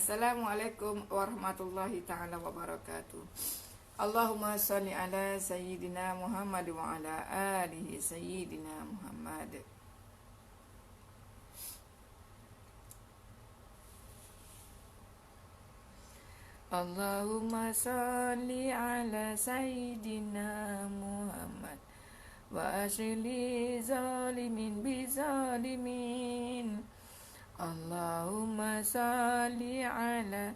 Assalamualaikum warahmatullahi ta'ala wabarakatuh. Allahumma salli ala Sayyidina Muhammad wa ala alihi Sayyidina Muhammad. Allahumma salli ala Sayyidina Muhammad wa ashli zalimin bizalimin. Allahumma salli ala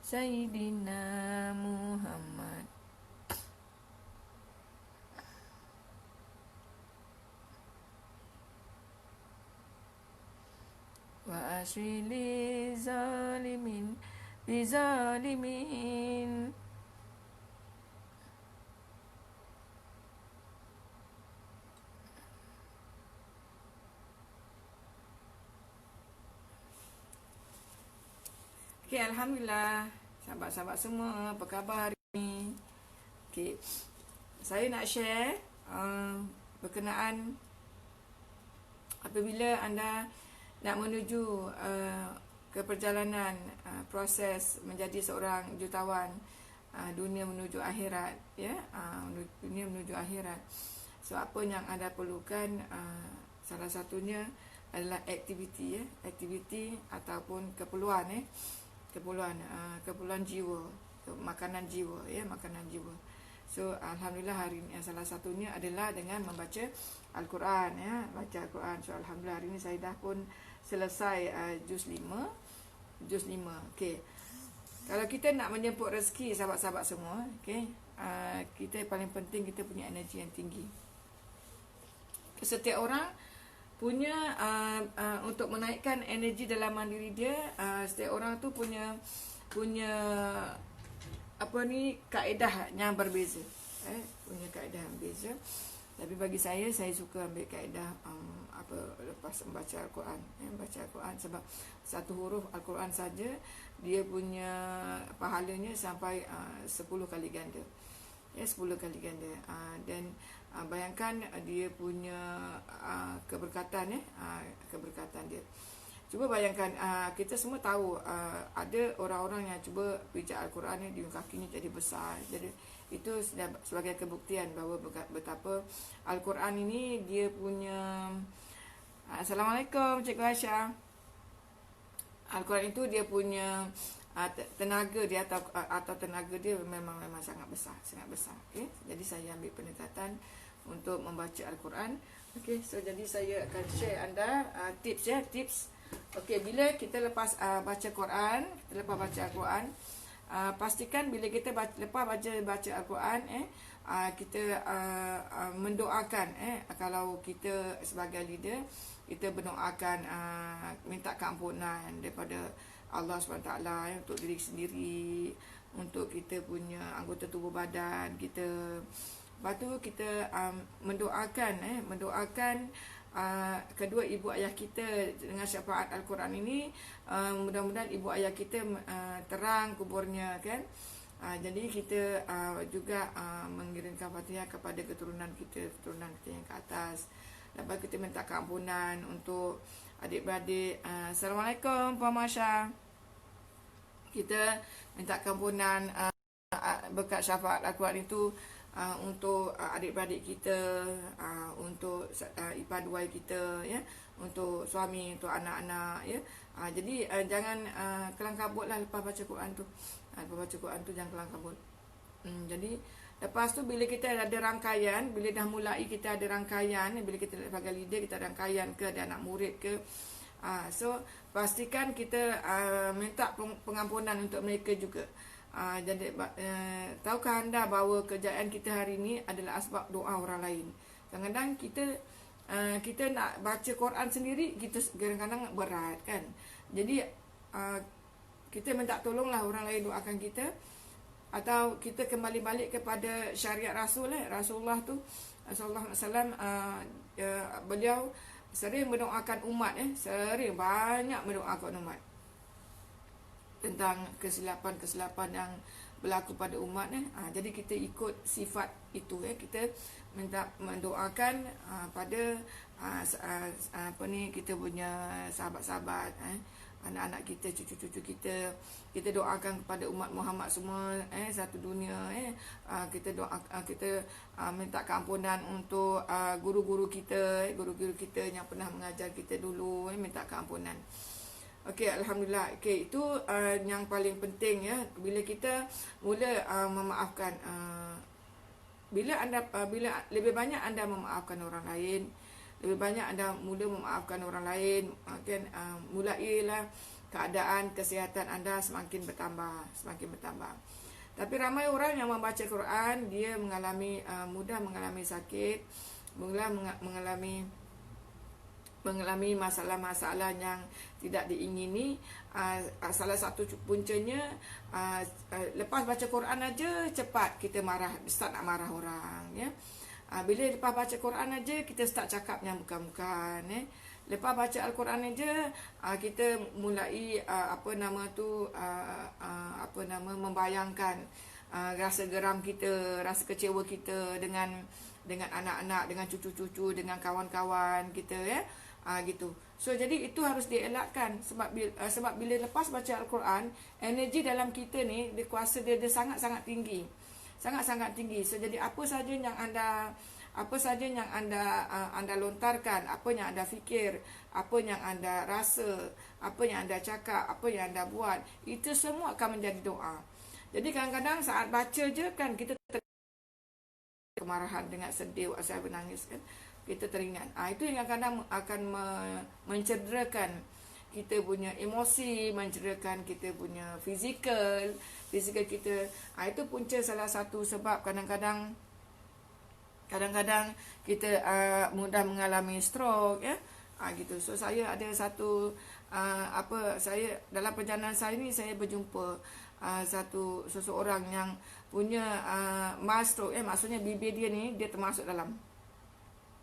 Sayyidina Muhammad wa ashli zalimin bizalimin. Okay, Alhamdulillah. Sahabat-sahabat semua, apa khabar hari ni? Okay, saya nak share berkenaan apabila anda nak menuju ke perjalanan proses menjadi seorang jutawan, dunia menuju akhirat, ya, dunia menuju akhirat. So apa yang anda perlukan, salah satunya adalah aktiviti, ya, aktiviti ataupun keperluan, keperluan jiwa, makanan jiwa, ya, makanan jiwa. So alhamdulillah hari ini salah satunya adalah dengan membaca Al-Quran, ya, baca Al-Quran. So alhamdulillah hari ini saya dah pun selesai juz 5. Okey. Kalau kita nak menjemput rezeki, sahabat-sahabat semua, okey, kita paling penting kita punya energi yang tinggi. Setiap orang punya untuk menaikkan energi dalam diri dia, setiap orang tu punya kaedah yang berbeza, punya kaedah yang berbeza. Tapi bagi saya suka ambil kaedah lepas membaca Al-Quran, baca Al-Quran, sebab satu huruf Al-Quran saja dia punya pahalanya sampai 10 kali ganda, 10 kali ganda. Dan bayangkan dia punya keberkatan, keberkatan dia. Cuba bayangkan, kita semua tahu ada orang-orang yang cuba pijak Al-Quran ni, di kakinya jadi besar. Jadi itu sebagai kebuktian bahawa betapa Al-Quran ini dia punya Assalamualaikum Cikgu Aisyah. Al-Quran itu dia punya tenaga dia atau tenaga dia memang sangat besar, okey. Jadi saya ambil pendekatan untuk membaca Al-Quran. Okey, so jadi saya akan share anda tips, ya, tips. Okey, bila kita lepas baca Quran, Al-Quran, pastikan bila kita lepas baca Al-Quran, kita mendoakan, kalau kita sebagai leader, kita berdoakan, minta keampunan daripada Allah SWT, untuk diri sendiri, untuk kita punya anggota tubuh badan kita. Lepas tu kita mendoakan kedua ibu ayah kita dengan syafaat Al-Quran ini. Mudah-mudahan ibu ayah kita terang kuburnya, kan. Jadi kita juga mengirimkan Fatihah kepada keturunan kita yang ke atas. Lepas kita minta keampunan untuk adik-beradik. Assalamualaikum Puan Masya. Kita minta keampunan berkat syafaat Al-Quran itu untuk adik-beradik kita, untuk ipar dua kita, ya, untuk suami, untuk anak-anak, ya. Jadi jangan kelang kabut lah lepas baca Quran tu. Lepas baca Quran tu jangan kelang kabut. Jadi lepas tu bila kita ada rangkaian, bila dah mulai kita ada rangkaian, bila kita sebagai leader kita ada rangkaian ke, ada anak murid ke, so pastikan kita minta pengampunan untuk mereka juga. Jadi tahukah anda bahawa kejayaan kita hari ini adalah asbab doa orang lain. Kadang-kadang kita nak baca Quran sendiri, kita kadang-kadang berat, kan. Jadi kita minta tolonglah orang lain doakan kita, atau kita kembali balik kepada syariat Rasul, Rasulullah tu sallallahu alaihi wasallam, beliau sering mendoakan umat, sering banyak mendoakan umat tentang kesilapan-kesilapan yang berlaku pada umat. Jadi kita ikut sifat itu, kita minta mendoakan pada kita punya sahabat-sahabat, anak-anak kita, cucu-cucu kita. Kita doakan kepada umat Muhammad semua satu dunia, kita doa, kita minta keampunan untuk guru-guru kita, guru-guru kita yang pernah mengajar kita dulu, minta keampunan. Okey, alhamdulillah. Okey, itu yang paling penting ya. Bila kita mula memaafkan, bila lebih banyak anda memaafkan orang lain, lebih banyak anda mula memaafkan orang lain, kan, mulailah keadaan kesihatan anda semakin bertambah, semakin bertambah. Tapi ramai orang yang membaca Quran, dia mudah mengalami sakit, mengalami masalah-masalah yang tidak diingini. Salah satu puncanya, lepas baca Quran aja cepat kita marah, start nak marah orang, ya. Bila lepas baca Quran aja kita start cakap yang bukan-bukan, ya. Lepas baca Al-Quran aja kita mulai membayangkan rasa geram kita, rasa kecewa kita dengan anak-anak, dengan cucu-cucu, dengan kawan-kawan kita, ya. Gitu. So jadi itu harus dielakkan, sebab bila lepas baca Al-Quran, energi dalam kita ni, kuasa dia sangat-sangat tinggi. Sangat-sangat tinggi. So jadi apa saja yang anda lontarkan, apa yang anda fikir, apa yang anda rasa, apa yang anda cakap, apa yang anda buat, itu semua akan menjadi doa. Jadi kadang-kadang saat baca je kan kita kemarahan, dengan sedih, saya menangis kan, kita teringat. Itu yang kadang akan mencederakan kita punya emosi, mencederakan kita punya fizikal kita. Itu punca salah satu sebab kadang-kadang kita mudah mengalami stroke, ya. Gitu. So saya ada satu saya dalam perjalanan saya ni, saya berjumpa seseorang yang punya mild stroke, maksudnya bibir dia ni dia termasuk dalam,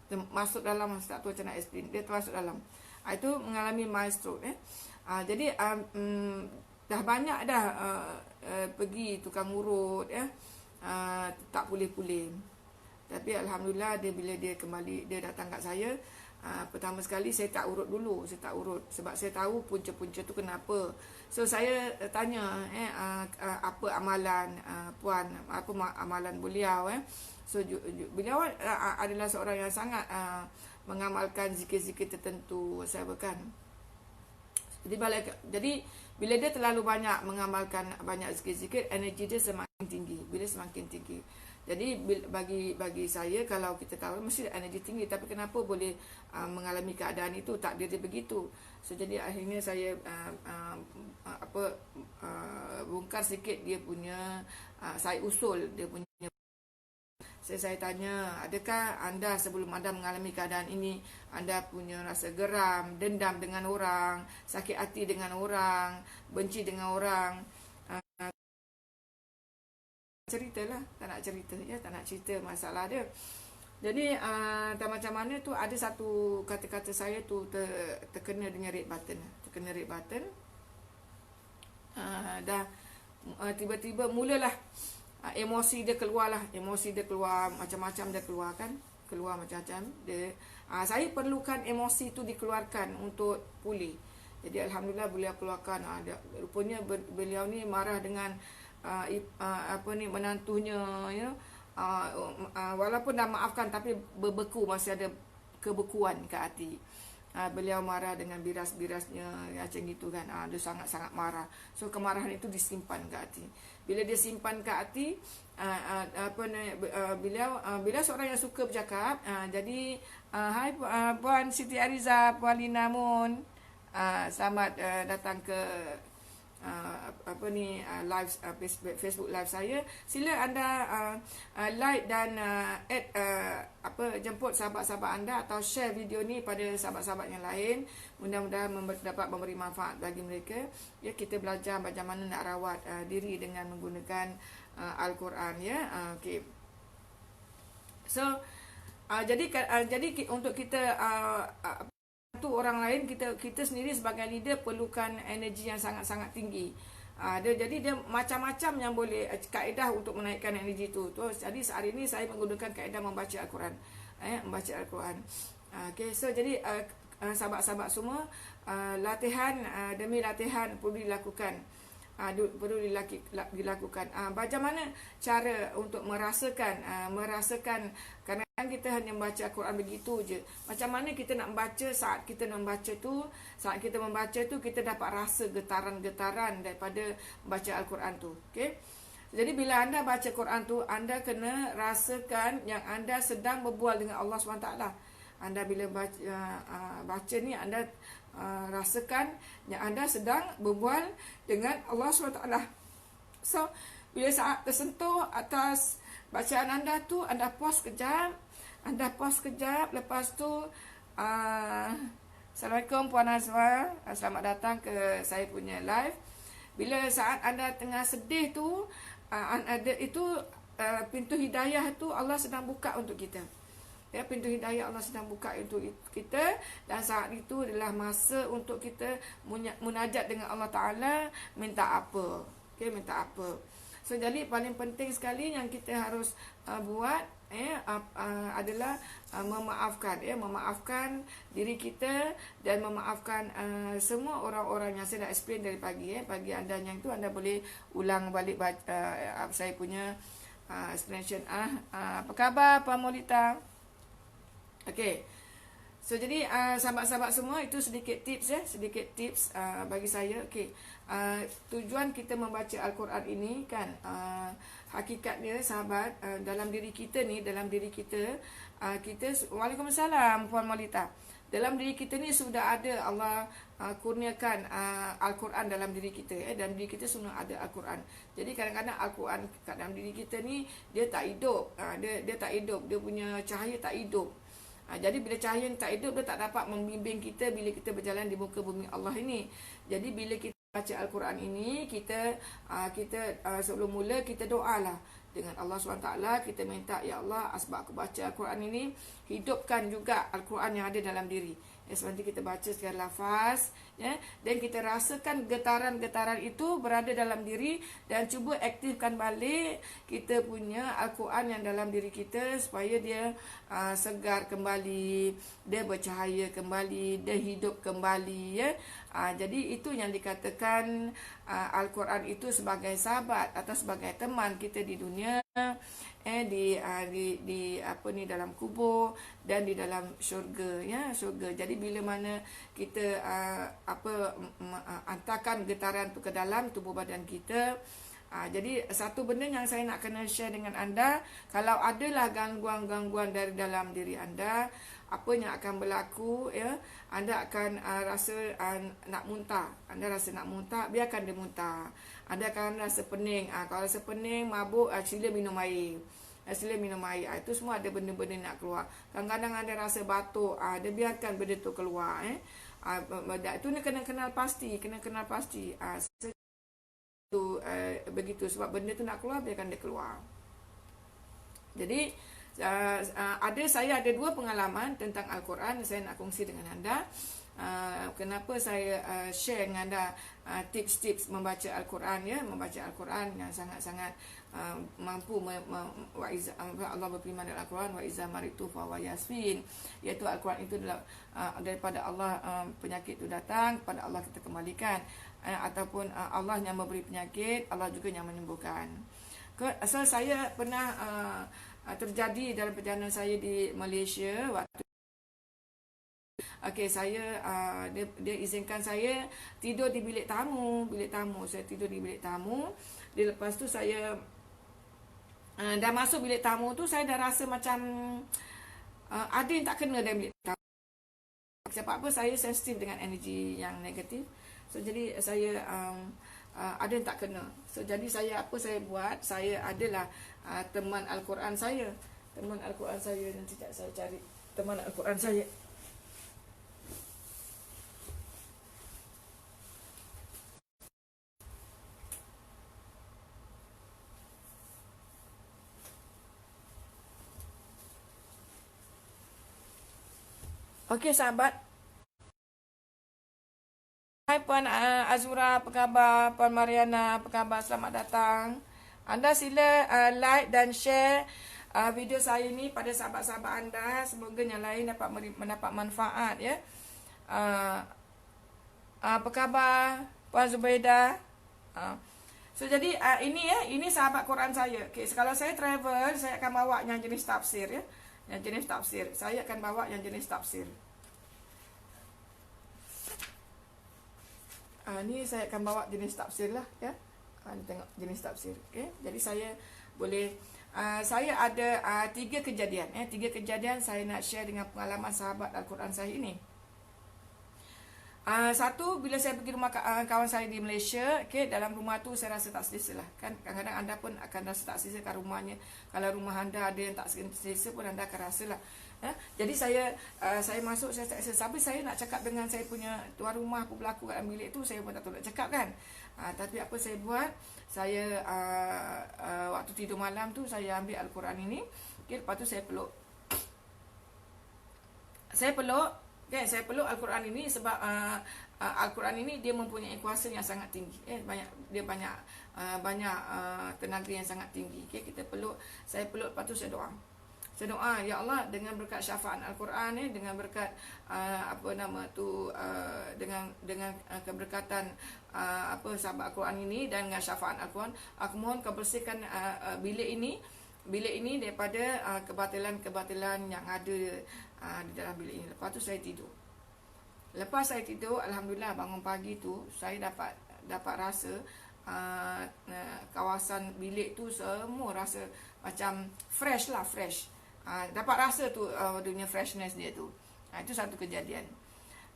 tak tahu macam nak explain, dia termasuk dalam. Itu mengalami mild stroke, jadi dah banyak dah pergi tukang urut, ya. Tak pulih-pulih. Tapi alhamdulillah, bila dia kembali, dia datang kat saya, pertama sekali saya tak urut dulu, sebab saya tahu punca-punca tu kenapa. So saya tanya, apa amalan puan, apa amalan beliau, So beliau adalah seorang yang sangat mengamalkan zikir-zikir tertentu, saya bukan. Jadi bila dia terlalu banyak mengamalkan banyak zikir-zikir, energi dia semakin tinggi. Bila semakin tinggi, jadi bagi saya, kalau kita tahu mesti energi tinggi, tapi kenapa boleh mengalami keadaan itu, takdir dia begitu. So jadi akhirnya saya bongkar sikit dia punya, saya usul dia punya. Saya tanya, adakah anda sebelum anda mengalami keadaan ini, anda punya rasa geram, dendam dengan orang, sakit hati dengan orang, benci dengan orang? Ceritalah, tak nak cerita, ya, tak nak cerita masalah dia. Jadi tak macam mana tu, ada satu kata-kata saya tu terkena dengan red button. Tiba-tiba mulalah emosi dia keluar, macam-macam dia keluar macam-macam dia. Saya perlukan emosi tu dikeluarkan untuk pulih. Jadi alhamdulillah beliau keluarkan. Rupanya beliau ni marah dengan menantunya, ya. Walaupun dah maafkan, tapi berbeku, masih ada kebekuan ke hati. Beliau marah dengan biras-birasnya, macam gitu kan. Dia sangat-sangat marah. So kemarahan itu disimpan ke hati. Bila dia simpan ke hati, beliau seorang yang suka bercakap. Jadi hai Puan Siti Ariza, Puan Lina Mun, selamat datang ke live, Facebook live saya. Sila anda like dan add jemput sahabat-sahabat anda, atau share video ni pada sahabat-sahabat yang lain. Mudah-mudahan dapat memberi manfaat bagi mereka. Ya, kita belajar bagaimana nak rawat diri dengan menggunakan Al-Quran, ya. Okey. So jadi untuk kita tu orang lain, kita sendiri sebagai leader perlukan energi yang sangat-sangat tinggi. Jadi dia macam-macam yang boleh kaedah untuk menaikkan energi tu. Jadi hari ini saya menggunakan kaedah membaca Al-Quran, membaca Al-Quran. Okay, so jadi sahabat-sahabat semua, latihan demi latihan perlu dilakukan. Perlu dilakukan. Macam mana cara untuk merasakan kadang-kadang kita hanya membaca Al-Quran begitu je. Macam mana kita nak membaca, saat kita membaca tu kita dapat rasa getaran-getaran daripada baca Al-Quran tu. Okey. Jadi bila anda baca Quran tu, anda kena rasakan yang anda sedang berbual dengan Allah SWT. Anda bila baca ni, anda rasakan yang anda sedang berbual dengan Allah SWT. So, bila saat tersentuh atas bacaan anda tu, anda pause kejap. Lepas tu, Assalamualaikum Puan Azwa, selamat datang ke saya punya live. Bila saat anda tengah sedih tu, pintu hidayah tu Allah sedang buka untuk kita. Ya, pintu hidayah Allah sedang buka untuk kita, dan saat itu adalah masa untuk kita munajat dengan Allah Ta'ala, minta apa. Okay, minta apa. So, jadi paling penting sekali yang kita harus buat adalah memaafkan diri kita dan memaafkan semua orang-orang yang saya dah explain dari pagi. Pagi anda yang tu, anda boleh ulang balik saya punya explanation. Apa khabar Puan Molita? Okey. So, jadi sahabat-sahabat semua, itu sedikit tips bagi saya. Okey. Tujuan kita membaca Al-Quran ini kan, hakikatnya sahabat, dalam diri kita ni, Waalaikumsalam Puan Molita. Dalam diri kita ni sudah ada Allah kurniakan Al-Quran dalam diri kita. Dalam diri kita sudah ada Al-Quran. Jadi kadang-kadang Al-Quran kat dalam diri kita ni, dia tak hidup. Dia tak hidup. Dia punya cahaya tak hidup. Jadi bila cahaya tak hidup, dia tak dapat membimbing kita bila kita berjalan di muka bumi Allah ini. Jadi bila kita baca Al-Quran ini, kita sebelum mula kita doalah dengan Allah SWT. Kita minta, ya Allah, sebab aku baca Al-Quran ini, hidupkan juga Al-Quran yang ada dalam diri. Seperti kita baca secara lafaz, dan kita rasakan getaran-getaran itu berada dalam diri, dan cuba aktifkan balik kita punya Al-Quran yang dalam diri kita supaya dia segar kembali, dia bercahaya kembali, dia hidup kembali. Jadi itu yang dikatakan Al-Quran itu sebagai sahabat atau sebagai teman kita di dunia, dalam kubur dan di dalam syurga, syurga. Jadi bila mana kita hantarkan getaran tu ke dalam tubuh badan kita, jadi satu benda yang saya nak kena share dengan anda, kalau adalah gangguan-gangguan dari dalam diri anda, apa yang akan berlaku, anda akan rasa nak muntah. Anda rasa nak muntah, biarkan dia muntah. Anda akan rasa pening. Kalau rasa pening, mabuk, sila minum air. Itu semua ada benda-benda nak keluar. Kadang-kadang anda rasa batuk, dia biarkan benda tu keluar. Itu kena kenal pasti. Begitu, sebab benda tu nak keluar, biarkan dia keluar. Jadi saya ada dua pengalaman tentang Al-Quran saya nak kongsi dengan anda. Kenapa saya share dengan anda tips-tips membaca Al-Quran, membaca Al-Quran yang sangat-sangat mampu. Allah berfirman dalam Al-Quran, wa iza maritu fa huwa yasfin, iaitu Al-Quran itu adalah daripada Allah penyakit itu datang, kepada Allah kita kembalikan, ataupun Allah yang memberi penyakit, Allah juga yang menyembuhkan. So, saya pernah terjadi dalam perjalanan saya di Malaysia waktu dia izinkan saya tidur di bilik tamu. Saya tidur di bilik tamu. Lepas tu saya dah masuk bilik tamu tu, saya dah rasa macam ada yang tak kena dalam bilik tamu. Sebab apa? Saya sensitif dengan energi yang negatif. So, jadi saya ada yang tak kena. So, jadi saya buat, saya adalah teman Al-Quran saya. Nanti saya cari teman Al-Quran saya. Okey sahabat. Hai Puan Azura, apa khabar? Puan Mariana, apa khabar? Selamat datang. Anda sila like dan share video saya ni pada sahabat-sahabat anda. Semoga yang lain dapat mendapat manfaat, ya. Uh, apa khabar Puan Zubaidah? So jadi ini sahabat Quran saya. Okay, kalau saya travel, saya akan bawa yang jenis tafsir ya. Yang jenis tafsir. Saya akan bawa yang jenis tafsir. Ni saya akan bawa jenis tafsir lah ya. Tengok jenis tafsir. Okay, jadi saya boleh saya ada 3 kejadian. 3 kejadian saya nak share dengan pengalaman sahabat Al-Quran saya ini. Satu, bila saya pergi rumah kawan saya di Malaysia, okay, dalam rumah tu saya rasa tak selesa lah. Kan kadang-kadang anda pun akan rasa tak selesa kat rumahnya. Kalau rumah anda ada yang tak selesa pun anda akan rasa lah. Jadi saya masuk, saya tak selesa. Tapi saya nak cakap dengan saya punya tuan rumah apa berlaku kat dalam bilik tu, saya pun tak tahu nak cakap kan. Tapi apa saya buat, saya waktu tidur malam tu, saya ambil Al-Quran ini. Okay, lepas tu saya peluk. Kan, saya peluk Al-Quran ini sebab Al-Quran ini dia mempunyai kuasa yang sangat tinggi. Dia banyak tenaga yang sangat tinggi. Okay, kita peluk, saya peluk, lepas tu saya doa. Saya doa, ya Allah, dengan berkat syafaat Al-Quran ni, dengan berkat dengan keberkatan sahabat Al-Quran ini dan dengan syafaat Al-Quran, aku mohon kau bersihkan bilik ini daripada kebatilan-kebatilan yang ada di dalam bilik ini. Lepas tu saya tidur. Lepas saya tidur, alhamdulillah bangun pagi tu saya dapat rasa kawasan bilik tu semua rasa macam fresh. Dapat rasa tu dunia freshness dia tu. Itu satu kejadian.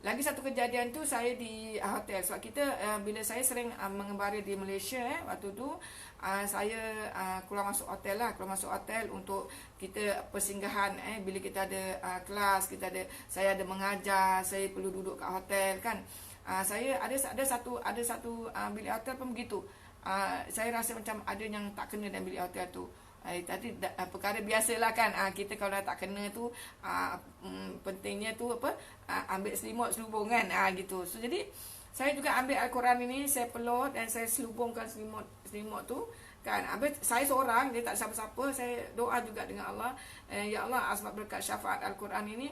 Lagi satu kejadian tu saya di hotel. Sebab kita bila saya sering mengembara di Malaysia waktu tu saya keluar masuk hotel untuk kita persinggahan bila kita ada kelas, saya ada mengajar, saya perlu duduk kat hotel kan. Saya ada satu bilik hotel pun begitu. Saya rasa macam ada yang tak kena dalam bilik hotel tu. Tadi perkara biasalah kan, kita kalau dah tak kena tu pentingnya tu ambil selimut selubung kan, gitu. So jadi saya juga ambil Al-Quran ini, saya peluk dan saya selubungkan selimut tu kan. Habis saya seorang, dia tak siapa-siapa, saya doa juga dengan Allah, ya Allah, asbab berkat syafaat Al-Quran ini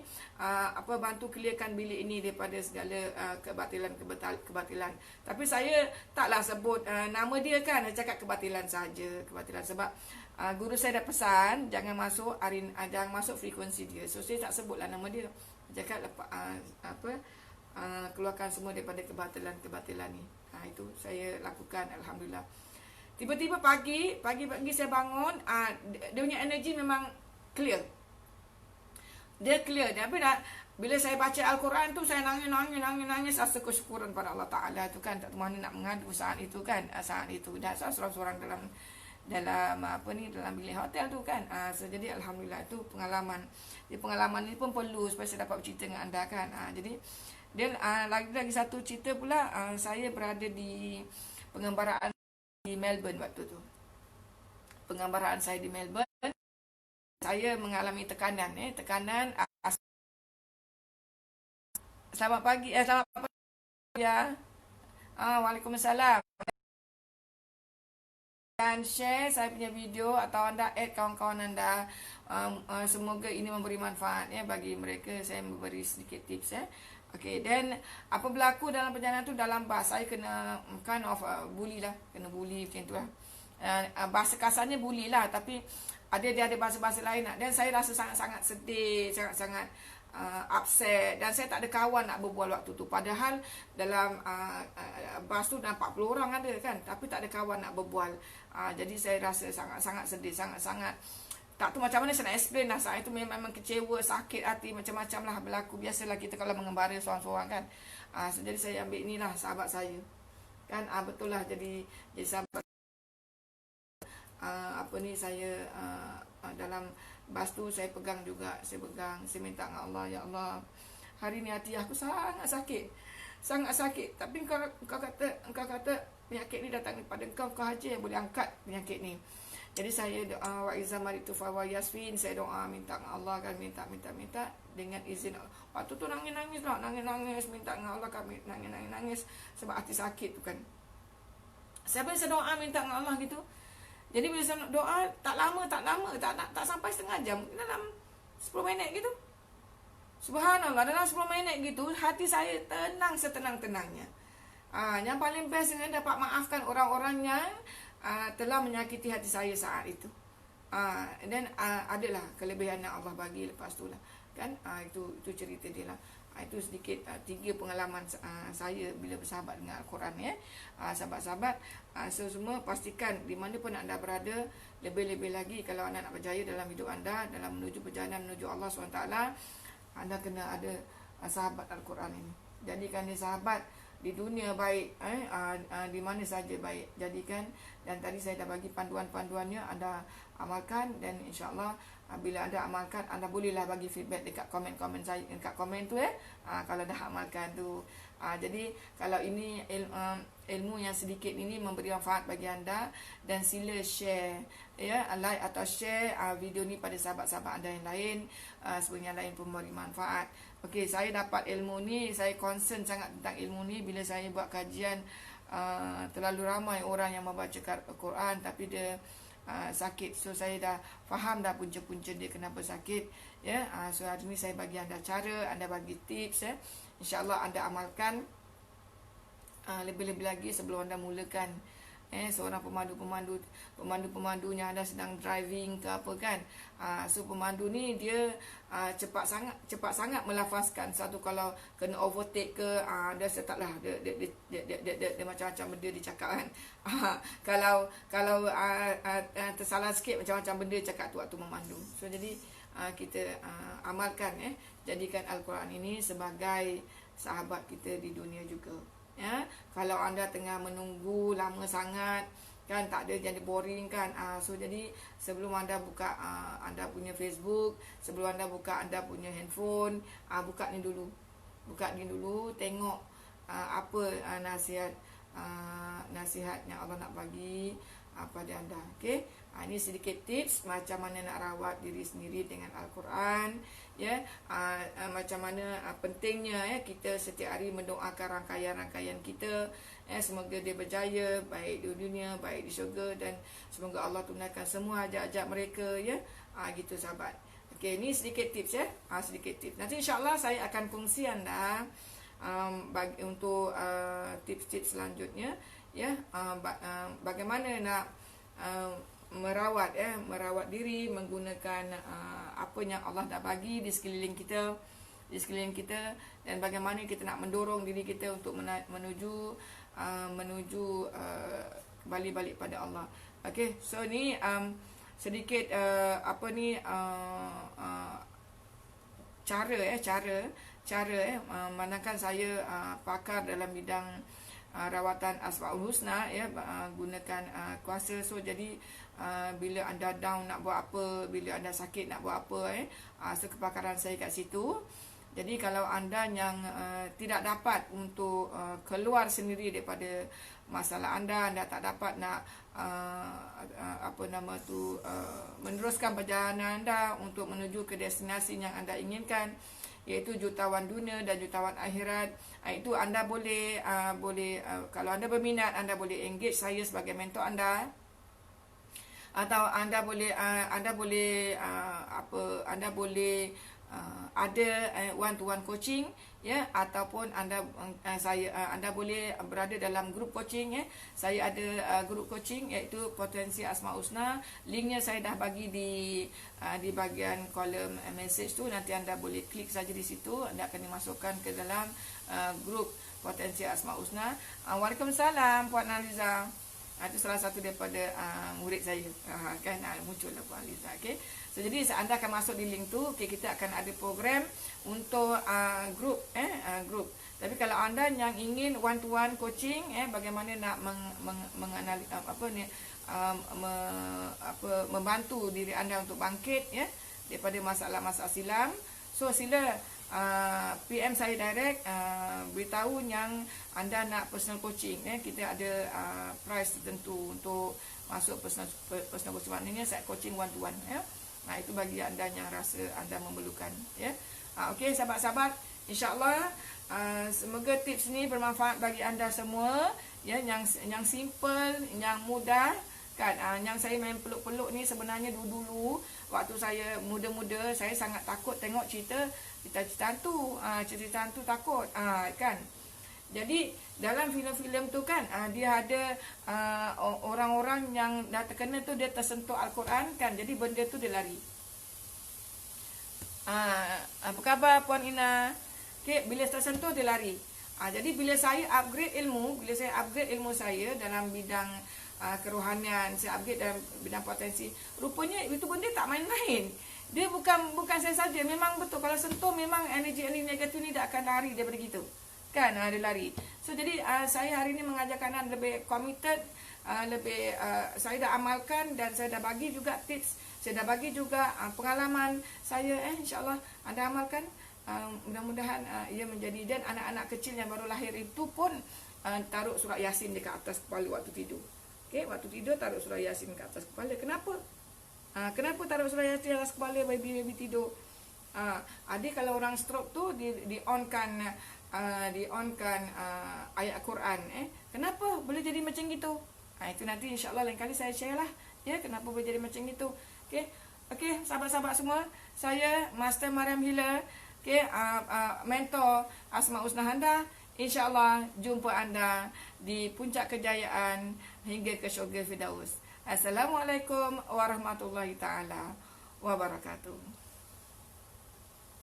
bantu clearkan bilik ini daripada segala kebatilan. Tapi saya taklah sebut nama dia kan, saya cakap kebatilan saja, sebab guru saya dah pesan jangan masuk frekuensi dia. So saya tak sebutlah nama dia. Cakap keluarkan semua daripada kebatilan ni. Itu saya lakukan, alhamdulillah. Tiba-tiba pagi saya bangun, dia punya energi memang clear. Dia clear. Tapi bila saya baca Al-Quran tu, saya nangis rasa kesyukuran pada Allah Ta'ala tu kan. Tak mana nak mengadu saat itu kan. Saat itu dah seorang-seorang dalam bilik hotel tu kan. Jadi alhamdulillah, itu pengalaman. Pengalaman ni pun perlu supaya saya dapat bercerita dengan anda kan. Jadi dan lagi satu cerita pula, saya berada di pengembaraan di Melbourne waktu tu. Pengembaraan saya di Melbourne, saya mengalami tekanan. Selamat pagi ya. Waalaikumsalam. Dan share saya punya video atau anda add kawan-kawan anda. Semoga ini memberi manfaat bagi mereka. Saya memberi sedikit tips Okey, dan apa berlaku dalam perjalanan tu, dalam bas saya kena kind of bully lah, kena bully macam tu lah. Bahasa kasarnya bully lah, tapi dia ada bahasa-bahasa lain lah. Dan saya rasa sangat-sangat sedih, sangat-sangat upset, dan saya tak ada kawan nak berbual waktu tu. Padahal dalam bas tu dah 40 orang ada kan, tapi tak ada kawan nak berbual. Jadi saya rasa sangat-sangat sedih, sangat-sangat tak tahu macam mana saya nak explain lah. Saat itu memang kecewa, sakit hati, macam-macam lah berlaku. Biasalah kita kalau mengembara seorang-seorang kan. Jadi saya ambil inilah sahabat saya kan. Betul lah, jadi sahabat. Saya dalam bas tu saya pegang juga. Saya minta dengan Allah, ya Allah, hari ni hati aku sangat sakit. Tapi engkau kata penyakit ni datang daripada engkau aja yang boleh angkat penyakit ni. Jadi saya doa, wa izamaritu fa wa yasfin, saya doa minta dengan Allah kan, minta dengan izin. Waktu tu nangis, minta dengan Allah kan, nangis sebab hati sakit tu kan. Siapa yang saya doa minta dengan Allah gitu. Jadi bila saya doa tak lama, tak sampai setengah jam, dalam 10 minit gitu. Subhanallah, dalam 10 minit gitu hati saya tenang setenang-tenangnya. Yang paling best dengan dapat maafkan orang-orang yang telah menyakiti hati saya saat itu. Dan adalah kelebihan yang Allah bagi lepas tu lah. Kan itu cerita dia lah. Itu sedikit 3 pengalaman saya bila bersahabat dengan Al-Quran ya. Sahabat-sahabat, so semua pastikan di mana pun anda berada, lebih-lebih lagi kalau anda nak berjaya dalam hidup anda, dalam menuju perjalanan menuju Allah SWT, anda kena ada sahabat Al-Quran ini. Jadikan dia sahabat di dunia baik, di mana saja baik, jadikan. Dan tadi saya dah bagi panduan-panduannya, anda amalkan, dan insyaAllah bila anda amalkan, anda bolehlah bagi feedback dekat komen-komen saya, dekat komen tu kalau dah amalkan tu. Jadi kalau ini ilmu yang sedikit ini memberi manfaat bagi anda, dan sila share ya, like atau share video ni pada sahabat-sahabat anda yang lain, sebenarnya lain pun memberi manfaat. Okey, saya dapat ilmu ni, saya concern sangat tentang ilmu ni bila saya buat kajian. Terlalu ramai orang yang membaca Al-Quran tapi dia sakit. So saya dah faham dah punca-punca dia kenapa sakit ya. So hari ni saya bagi anda cara, anda bagi tips ya. InsyaAllah anda amalkan. Lebih-lebih lagi sebelum anda mulakan seorang pemandu-pemandunya anda sedang driving ke apa kan. So pemandu ni dia cepat sangat melafazkan satu, kalau kena overtake ke dia setaklah dia macam-macam benda dia cakap kan. Kalau tersalah sikit macam-macam benda cakap tu waktu memandu. So jadi kita amalkan jadikan Al-Quran ini sebagai sahabat kita di dunia juga. Ya, kalau anda tengah menunggu lama sangat kan, tak ada, jadi boring kan. So jadi sebelum anda buka anda punya Facebook, sebelum anda buka anda punya handphone, buka ni dulu, tengok apa nasihat yang Allah nak bagi pada anda. Okey, ini sedikit tips macam mana nak rawat diri sendiri dengan Al-Quran ya. Macam mana pentingnya kita setiap hari mendoakan rangkaian-rangkaian kita semoga dia berjaya baik di dunia baik di syurga, dan semoga Allah tunaikan semua hajat-hajat mereka ya. Gitu sahabat. Okey, ni sedikit tips ya. Sedikit tips. Nanti insya-Allah saya akan kongsi anda untuk tips-tips selanjutnya ya. Bagaimana nak merawat diri menggunakan apa yang Allah dah bagi di sekeliling kita, dan bagaimana kita nak mendorong diri kita untuk menuju kembali balik pada Allah. Okey, so ni sedikit cara manakala saya pakar dalam bidang rawatan Asmaul Husna ya, gunakan kuasa. So jadi bila anda down nak buat apa, bila anda sakit nak buat apa so kepakaran saya kat situ. Jadi kalau anda yang tidak dapat untuk keluar sendiri daripada masalah anda tak dapat nak meneruskan perjalanan anda untuk menuju ke destinasi yang anda inginkan, iaitu jutawan dunia dan jutawan akhirat, itu anda boleh kalau anda berminat, anda boleh engage saya sebagai mentor anda, atau anda boleh ada one to one coaching ya, ataupun anda boleh berada dalam grup coaching ya. Saya ada grup coaching iaitu Potensi Asmaul Husna. Linknya saya dah bagi di bahagian kolom message tu. Nanti anda boleh klik saja di situ, anda akan dimasukkan ke dalam grup Potensi Asmaul Husna. Waalaikumsalam Puan Aliza. Itu salah satu daripada murid saya kan, muncullah Puan Aliza. Okey, so jadi anda akan masuk di link tu. Okey, kita akan ada program untuk grup grup. Tapi kalau anda yang ingin one to one coaching bagaimana nak membantu diri anda untuk bangkit ya daripada masalah-masalah silam, so sila PM saya direct, beritahu yang anda nak personal coaching kita ada price tertentu untuk masuk personal coaching. Maknanya saya coaching one to one ya. Itu bagi anda yang rasa anda memerlukan ya. Okey sahabat-sahabat, insya-Allah semoga tips ni bermanfaat bagi anda semua ya, yang simple, yang mudah kan. Yang saya main peluk-peluk ni sebenarnya dulu waktu saya muda-muda, saya sangat takut tengok cerita cerita hantu takut, kan. Jadi dalam filem-filem tu kan, dia ada orang-orang yang dah terkena tu, dia tersentuh Al-Quran kan, jadi benda tu dia lari. Apa khabar Puan Ina? Okay, bila tersentuh dia lari. Jadi bila saya upgrade ilmu saya dalam bidang kerohanian, saya upgrade dalam bidang potensi, rupanya itu benda tak main-main. Dia bukan saya saja, memang betul kalau sentuh memang energi negatif ni tak akan lari daripada kita. Kan, dia lari. So jadi saya hari ni mengajarkan anda lebih committed, saya dah amalkan dan saya dah bagi juga tips, saya dah bagi juga pengalaman saya, insya-Allah anda amalkan. Mudah-mudahan ia menjadi, dan anak-anak kecil yang baru lahir itu pun taruh surah Yasin dekat atas kepala waktu tidur. Okey, waktu tidur taruh surah Yasin ke atas kepala. Kenapa? Kenapa taruh surah Yasin atas kepala baby tidur? Adik kalau orang stroke tu di-onkan ayat Quran. Kenapa boleh jadi macam gitu? Itu nanti insya-Allah lain kali saya share lah. Ya, kenapa boleh jadi macam itu? Okey, sahabat-sahabat semua, saya Master Mariam Hila, mentor Asma Husna Handa. InsyaAllah jumpa anda di puncak kejayaan hingga ke syurga Firdaus. Assalamualaikum warahmatullahi taala wabarakatuh.